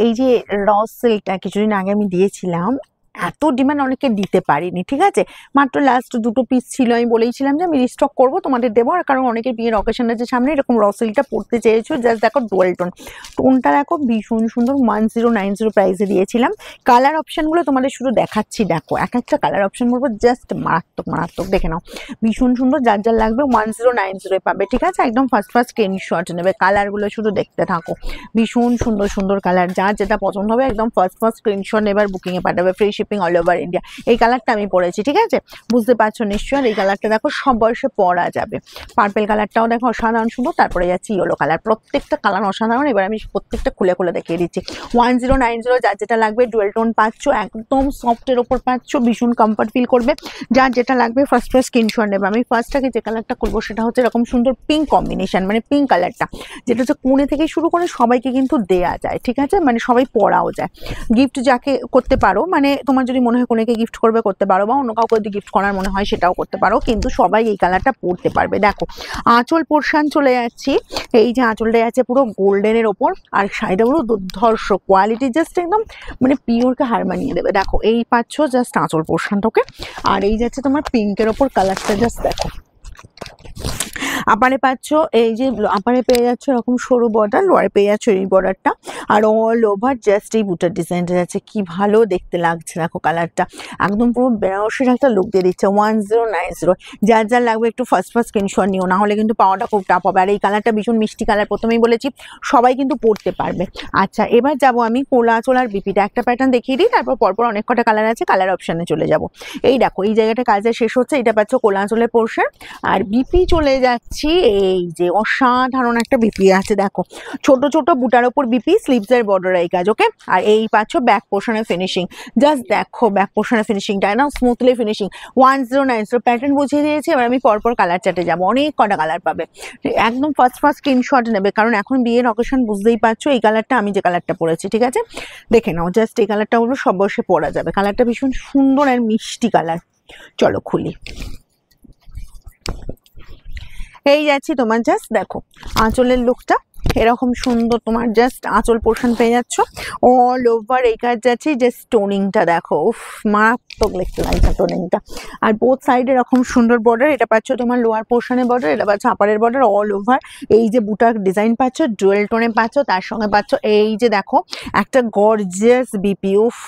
এই যে র সিল্কটা কিছুদিন আগে আমি দিয়েছিলাম, এত ডিমান্ড অনেকে দিতে পারিনি, ঠিক আছে। মাত্র লাস্ট 2টো পিস ছিল, আমি বলেইছিলাম যে আমি রিস্টক করবো, তোমাদের দেবো। আর কারণ অনেকের বিয়ের অকেশন আছে সামনে, এরকম র সিল্কটা পড়তে চেয়েছো। জাস্ট দেখো ডুয়াল টোন, টোনটা দেখো ভীষণ সুন্দর। 1090 প্রাইসে দিয়েছিলাম। কালার অপশানগুলো তোমাদের শুধু দেখাচ্ছি, দেখো এক একটা কালার অপশান বলবো জাস্ট মারাত্মক মারাত্মক, দেখে নাও ভীষণ সুন্দর। যার যার লাগবে 1090 পাবে, ঠিক আছে। একদম ফার্স্ট স্ক্রিনশট নেবে, কালারগুলো শুধু দেখতে থাকো, ভীষণ সুন্দর সুন্দর কালার। যার যেটা পছন্দ হবে একদম ফার্স্ট স্ক্রিনশট নেবার, বুকিংয়ে পাঠাবে, free shipping all over India. এই কালারটা আমি পরেছি, ঠিক আছে, বুঝতে পারছো নিশ্চয়ই। আর এই কালারটা দেখো সব বয়সে পরা যাবে। পার্পেল কালারটাও দেখো অসাধারণ সুন্দর। তারপরে যাচ্ছি ইয়েলো কালার, প্রত্যেকটা কালার অসাধারণ। এবার আমি প্রত্যেকটা খুলে খুলে দেখিয়ে দিচ্ছি। 1090, যার যেটা লাগবে ডুয়েল টোন পাচ্ছ, একদম সফটের ওপর পাচ্ছ, ভীষণ কমফর্ট ফিল করবে। যার যেটা লাগবে ফার্স্ট স্ক্রিনশট নেবে। আমি ফার্স্টটাকে যে কালারটা করবো সেটা হচ্ছে এরকম সুন্দর পিঙ্ক কম্বিনেশন, মানে পিঙ্ক কালারটা, যেটা হচ্ছে কোণে থেকে শুরু করে সবাইকে কিন্তু দেয়া যায়, ঠিক আছে, মানে সবাই পরাও যায়। গিফট যাকে করতে পারো, মানে তোমার যদি মনে হয় কোনেকে গিফট করবে করতে পারো, বা অন্য কাউকে যদি গিফট করার মনে হয় সেটাও করতে পারো, কিন্তু সবাই এই কালারটা পরতে পারবে। দেখো আঁচল পোর্শন চলে যাচ্ছি, এই যে আঁচলটা আছে পুরো গোল্ডেনের ওপর, আর শাড়িটা পুরো দুর্ধর্ষ কোয়ালিটি, জাস্ট একদম মানে পিওরকে হার মানিয়ে দেবে। দেখো এই পাচ্ছ জাস্ট আঁচল পোর্শনটাকে, আর এই যাচ্ছে তোমার পিঙ্কের ওপর কালারটা, জাস্ট দেখো। আপারে পাচ্ছ এই যে আপারে পেয়ে যাচ্ছ এরকম সরু বর্ডার, লোয়ারে পেয়ে যাচ্ছ এই বর্ডারটা, আর অল ওভার জাস্ট এই বুটার ডিজাইনটা যাচ্ছে, কি ভালো দেখতে লাগছে। দেখো কালারটা একদম পুরো বেনারসির একটা লুক দিয়ে দিচ্ছে। 1090, যার যার লাগবে একটু ফার্স্ট স্ক্রিনশট নিও, না হলে কিন্তু পাওয়াটা খুব টাফ হবে। আর এই কালারটা ভীষণ মিষ্টি কালার, প্রথমেই বলেছি সবাই কিন্তু পরতে পারবে। আচ্ছা এবার যাবো আমি কোলা আঁচল আর বিপিটা, একটা প্যাটার্ন দেখিয়ে দিই, তারপর পরপর অনেক কটা কালার আছে, কালার অপশানে চলে যাব। এই দেখো এই জায়গাটা কাজে শেষ হচ্ছে, এটা পাচ্ছ কোলা আঁচলের পোর্শন। আর বিপি চলে যাচ্ছি, এই যে অসাধারণ একটা বিপি আছে, দেখো ছোট ছোট বুটার ওপর বিপি, স্লিভসের বর্ডার এই কাজ, ওকে। আর এই পাচ্ছ ব্যাক পোর্শনের ফিনিশিং, জাস্ট দেখো ব্যাক পোর্শনের ফিনিশিংটা একদম স্মুথলি ফিনিশিং। 1090 প্যাটার্ন বুঝিয়ে দিয়েছি। এবার আমি পরপর কালার চার্টে যাবো, অনেক কটা কালার পাবে, একদম ফার্স্ট স্ক্রিনশট নেবে, কারণ এখন বিয়ের অকেশন বুঝতেই পারছো। এই কালারটা আমি যে কালারটা পরেছি, ঠিক আছে, দেখে নাও, জাস্ট এই কালারটা হলো সব বয়সে পরা যাবে। কালারটা ভীষণ সুন্দর আর মিষ্টি কালার। চলো খুলি, এই যাচ্ছি তোমার, জাস্ট দেখো আঁচলের লুকটা এরকম সুন্দর, তোমার জাস্ট আঁচল পোর্শন পেয়ে যাচ্ছ অল ওভার এই কাজ যাচ্ছে। জাস্ট টোনিংটা দেখো, উফ মারাত্মক দেখতে লাগছে টোনিংটা। আর বোথ সাইড এরকম সুন্দর বর্ডার, এটা পাচ্ছ তোমার লোয়ার পোর্শনের বর্ডার, এটা পাচ্ছ আপারের বর্ডার, অল ওভার এই যে বুটার ডিজাইন পাচ্ছ, ডুয়েল টোনে পাচ্ছ, তার সঙ্গে পাচ্ছ এই যে দেখো একটা গর্জিয়াস বিপি, উফ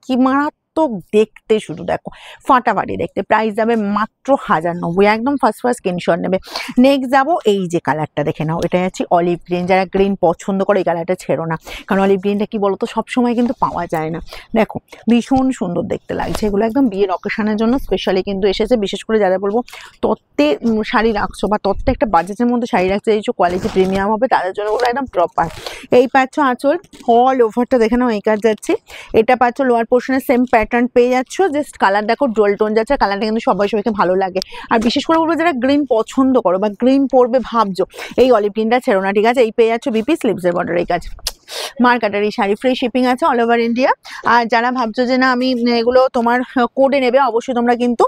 কি মারাত্মক দেখতে, শুধু দেখো ফাটাফাটি দেখতে। প্রাইস যাবে মাত্র 1090, একদম ফার্স্ট স্ক্রিনশট নেবে। নেক্সট যাবো, এই যে কালারটা দেখে নাও, এটা যাচ্ছে অলিভ গ্রিন। যারা গ্রিন পছন্দ করে এই কালারটা ছেড়ো না, কারণ অলিভ গ্রিনটা কি বলতো সবসময় কিন্তু পাওয়া যায় না। দেখো ভীষণ সুন্দর দেখতে লাগছে, এগুলো একদম বিয়ের অকেশনের জন্য স্পেশালি কিন্তু এসেছে। বিশেষ করে যারা বলবো তত্ত্বে শাড়ি রাখছো, বা তত্ত্বে একটা বাজেটের মধ্যে শাড়ি রাখছে, এই যে কোয়ালিটি প্রিমিয়াম হবে, তাদের জন্য ওগুলো একদম প্রপার। এই পাচ্ছ আঁচল অল ওভারটা দেখে নাও এই কাজ যাচ্ছে। এটা পাচ্ছ লোয়ার পোর্শনের সেম প্যাটার্ন পেয়ে যাচ্ছ, জাস্ট কালার দেখো ডুয়াল টোন যাচ্ছে, কালারটা কিন্তু সবাই সবাইকে ভালো লাগে। আর বিশেষ করে বলবো যারা গ্রিন পছন্দ করো বা গ্রিন পরবে ভাবছো, এই অলিভ গ্রিনটা ছেড়ো না, ঠিক আছে। এই পেয়ে যাচ্ছ বিপি, স্লিভসের বর্ডার এই কাজ, মার্কাটার এই শাড়ি, ফ্রি শিপিং আছে অল ওভার ইন্ডিয়া। আর যারা ভাবছো যে না আমি এগুলো তোমার কোডে নেবে, অবশ্যই তোমরা কিন্তু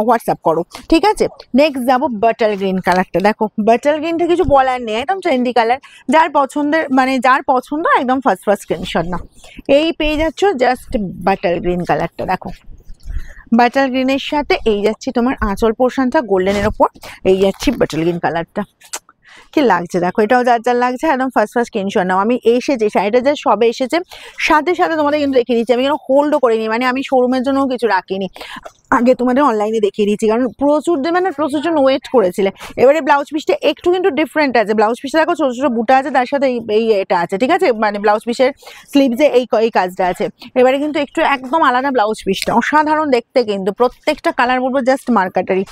হোয়াটসঅ্যাপ করো, ঠিক আছে। নেক্সট যাবো বাটার গ্রিন কালারটা, দেখো বাটার গ্রিনটা কিছু বলার নেই, একদম ট্রেন্ডি কালার। যার পছন্দের মানে যার পছন্দ একদম ফার্স্ট স্ক্রিনশট না, এই পেয়ে যাচ্ছ জাস্ট বাটার গ্রিন কালারটা। দেখো বাটার গ্রিনের সাথে এই যাচ্ছি তোমার আঁচল পোর্শনটা গোল্ডেনের ওপর, এই যাচ্ছি বাটার গ্রিন কালারটা, কি লাগছে দেখো। এটাও যার যার লাগছে একদম ফার্স্ট স্ক্রিনশট নাও। আমি এসেছে শাড়িটা যা সবে এসেছে, সাথে সাথে তোমাদের কিন্তু দেখিয়ে দিচ্ছি, আমি কিন্তু হোল্ডও করিনি, মানে আমি শোরুমের জন্য কিছু রাখিনি, আগে তোমাদের অনলাইনে দেখিয়ে দিচ্ছি, কারণ প্রচুর মানে প্রচুর জন ওয়েট করেছিলে। এবারে ব্লাউজ পিসটা একটু কিন্তু ডিফারেন্ট আছে, ব্লাউজ পিসটা দেখো ছোটো ছোটো বুটা আছে, তার সাথে এই এটা আছে, ঠিক আছে, মানে ব্লাউজ পিসের স্লিভসে এই কাজটা আছে। এবারে কিন্তু একটু একদম আলাদা ব্লাউজ পিসটা, অসাধারণ দেখতে কিন্তু। প্রত্যেকটা কালার বলবো জাস্ট মার্কাটারি।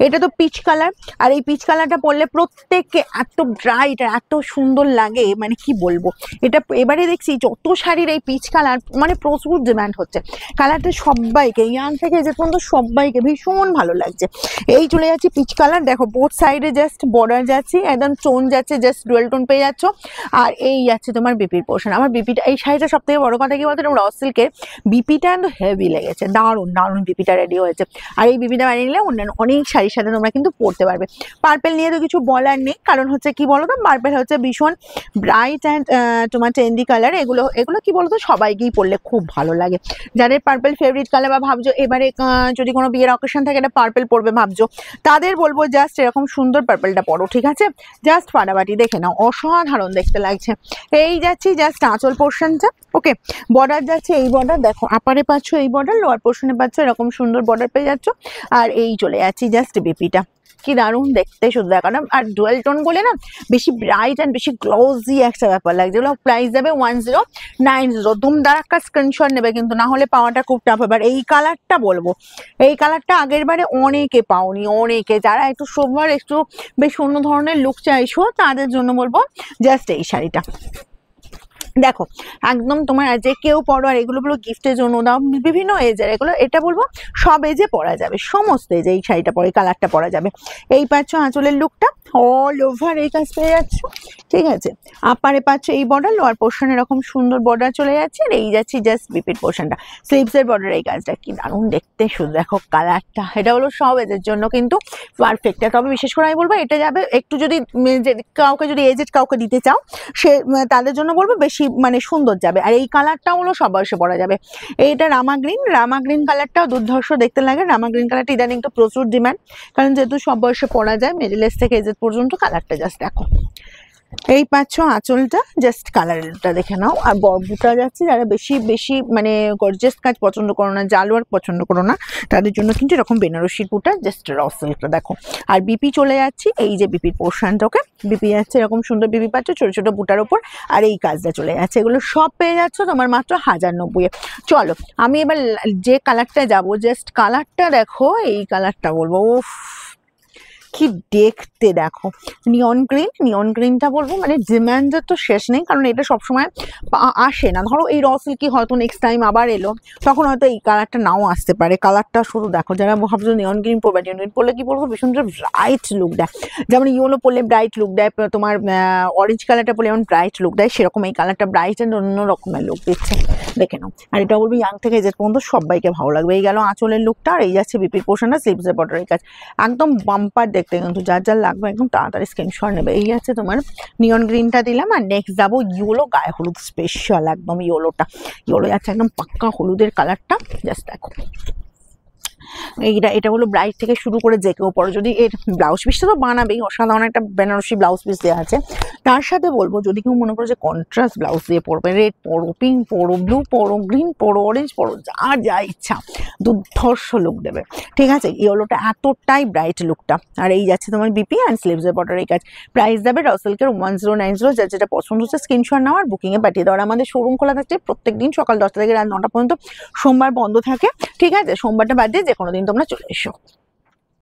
এটা তো পিচ কালার, আর এই পিচ কালারটা পরলে প্রত্যেককে এত ব্রাইট আর এত সুন্দর লাগে, মানে কি বলবো। এটা এবারে দেখছি যত শাড়ির এই পিচ কালার মানে প্রচুর ডিমান্ড হচ্ছে। কালারটা সবাইকে ইয়াং থেকে যে পর্যন্ত সবাইকে ভীষণ ভালো লাগছে। এই চলে যাচ্ছে পিচ কালার, দেখো বোথ সাইডে জাস্ট বর্ডার যাচ্ছে, একদম টোন যাচ্ছে, জাস্ট ডুয়েল টোন পেয়ে যাচ্ছ। আর এই যাচ্ছে তোমার বিপির পোর্শন। আমার বিপিটা এই শাড়িটা সব থেকে বড় কথা কি বলতো, র সিল্কের বিপিটা কিন্তু হেভি লেগেছে, দারুণ দারুণ বিপিটা রেডি হয়েছে। আর এই বিপিটা বানিয়ে নিলে অন্যান্য অনেক শাড়ির সাথে তোমরা কিন্তু পরতে পারবে। পার্পেল নিয়ে তো কিছু বলার নেই, কারণ হচ্ছে কি বলতো, পার্পেল হচ্ছে ভীষণ ব্রাইট অ্যান্ড তোমার ট্রেন্ডি কালার। এগুলো এগুলো কি বলতো, সবাইকেই পরলে খুব ভালো লাগে। যাদের পার্পেল ফেভারিট কালার বা ভাবছো এবারে যদি কোনো বিয়ের অকেশন থাকে এটা পার্পেল পরবে ভাবছো, তাদের বলবো জাস্ট এরকম সুন্দর পার্পেলটা পরো, ঠিক আছে? জাস্ট ফাটাফাটি দেখে নাও, অসাধারণ দেখতে লাগছে। এই যাচ্ছি জাস্ট আঁচল পোর্শনটা। ওকে, বর্ডার যাচ্ছে এই বর্ডার, দেখো আপারে পাচ্ছ এই বর্ডার, লোয়ার পোর্শনে পাচ্ছ এরকম সুন্দর বর্ডার পেয়ে যাচ্ছ। আর এই চলে যাচ্ছি জাস্ট বিপিটা, কি দারুণ দেখতে শুধু দেখো না। আর ডুয়েল টোন বলে না বেশি ব্রাইট অ্যান্ড বেশি গ্লজি একটা ব্যাপার লাগছে। যেগুলো প্রাইস যাবে 1090, ধুমধারাক্কা স্ক্রিনশট নেবে কিন্তু, না হলে পাওয়াটা খুব টাফ হবে। আর এই কালারটা বলবো, এই কালারটা আগের বারে অনেকে পাওনি, অনেকে যারা একটু সোবার একটু বেশ অন্য ধরনের লুক চাইছো তাদের জন্য বলবো জাস্ট এই শাড়িটা। দেখো একদম তোমার যে কেউ পড়ো, আর এগুলো বলো গিফটের জন্য দাও, বিভিন্ন এজের এগুলো, এটা বলবো সব এজে পরা যাবে, সমস্ত এজে এই শাড়িটা পরে কালারটা পরা যাবে। এই পাচ্ছ আঁচলের লুকটা, অল ওভার এই কাজ পেয়ে যাচ্ছ, ঠিক আছে? আপারে পাচ্ছ এই বর্ডার, লোয়ার পোর্শন এরকম সুন্দর বর্ডার চলে যাচ্ছে। আর এই যাচ্ছি জাস্ট বিপির পোর্শনটা, স্লিভসের বর্ডার এই কাজটা কি দারুণ দেখতে শুধু দেখো কালারটা। এটা হলো সব এজের জন্য কিন্তু পারফেক্ট। তবে বিশেষ করে আমি বলবো এটা যাবে একটু যদি কাউকে যদি এজেড কাউকে দিতে চাও সে তাদের জন্য বলবো বেশি মানে সুন্দর যাবে। আর এই কালারটা হলো সব বয়সে পরা যাবে। এইটা রামা গ্রিন কালারটাও দুর্ধর্ষ দেখতে লাগে। রামা গ্রিন কালারটা ইদানিং তো প্রচুর ডিমান্ড, কারণ যেহেতু সব বয়সে পরা যায়, মিডল এজ থেকে এজেড পর্যন্ত। কালারটা জাস্ট দেখো, এই পাচ্ছ আঁচলটা, জাস্ট কালারটা দেখে নাও। আর বুটা যাচ্ছে যারা বেশি বেশি মানে গর্জিয়াস কাজ পছন্দ করো না, জালওয়ার পছন্দ করো না, তাদের জন্য কিন্তু এরকম বেনারসির বুটা, জাস্ট র সিল্কটা দেখো। আর বিপি চলে যাচ্ছি, এই যে বিপির পোর্শনটা, ওকে বিপি যাচ্ছে এরকম সুন্দর বিপি পাচ্ছ ছোট ছোট বুটার ওপর। আর এই কাজটা চলে যাচ্ছে, এগুলো সব পেয়ে যাচ্ছ তোমার মাত্র 1090-এ। চলো আমি এবার যে কালারটা যাবো, জাস্ট কালারটা দেখো, এই কালারটা বলবো উফ কি দেখতে দেখো, নিয়ন গ্রিনটা বলবো মানে ডিমান্ডের তো শেষ নেই, কারণ এটা সবসময় আসে না। ধরো এই র সিল্কি হয়তো নেক্সট টাইম আবার এলো, তখন হয়তো এই কালারটা নাও আসতে পারে। কালারটা শুধু দেখো, যারা ভাবছো নিয়ন গ্রিন পরবে, নিয়ন গ্রিন পরলে কি বলবো ভীষণ ব্রাইট লুক দেয়। যেমন ইয়েলো পরলে ব্রাইট লুক দেয়, তোমার অরেঞ্জ কালারটা পরলে যেমন ব্রাইট লুক দেয়, সেরকম এই কালারটা ব্রাইট অ্যান্ড অন্য রকমের লুক দিচ্ছে, দেখে নাও। আর এটা বলবো ইয়াং থেকে এজেড পর্যন্ত সবাইকে ভালো লাগবে। এই গেল আঁচলের লুকটা। আর এই যাচ্ছে বিপির পোর্শনটা, স্লিভসের বর্ডার এই কাজ একদম বাম্পার দেখতে কিন্তু, যার যার লাগবে একদম তাড়াতাড়ি স্ক্রিনশট নেবে। এই আছে তোমার নিয়ন গ্রিনটা দিলাম। আর নেক্সট যাবো ইয়েলো, গায়ে হলুদ স্পেশাল একদম ইয়েলোটা, ইয়েলো যাচ্ছে একদম পাক্কা হলুদের কালারটা, জাস্ট দেখো। এটা হলো ব্রাইট থেকে শুরু করে যে কেউ পরে, যদি এর ব্লাউজ পিসটা তো বানাবেই, অসাধারণ একটা বেনারসি ব্লাউজ পিস দেওয়া আছে। তার সাথে বলবো যদি কেউ মনে করো যে কন্ট্রাস্ট ব্লাউজ দিয়ে পরবে, রেড পরো, পিঙ্ক পরো, ব্লু পরো, গ্রিন পরো, অরেঞ্জ পরো, যা ইচ্ছা, দুর্ধর্ষ লুক দেবে, ঠিক আছে? ইয়েলোটা এতটাই ব্রাইট লুকটা। আর এই যাচ্ছে তোমার বিপি অ্যান্ড স্লিভসের বর্ডার এই কাজ। প্রাইস যাবে র সিল্কের 1090, যার যেটা পছন্দ হচ্ছে স্ক্রিনশট নাও আর বুকিংয়ে পাঠিয়ে দেওয়ার। আমাদের শোরুম খোলা থাকছে প্রত্যেকদিন সকাল 10টা থেকে রাত 9টা পর্যন্ত, সোমবার বন্ধ থাকে, ঠিক আছে? সোমবারটা বাদ দিয়ে যে কোনো দিন তোমরা চলে এসো।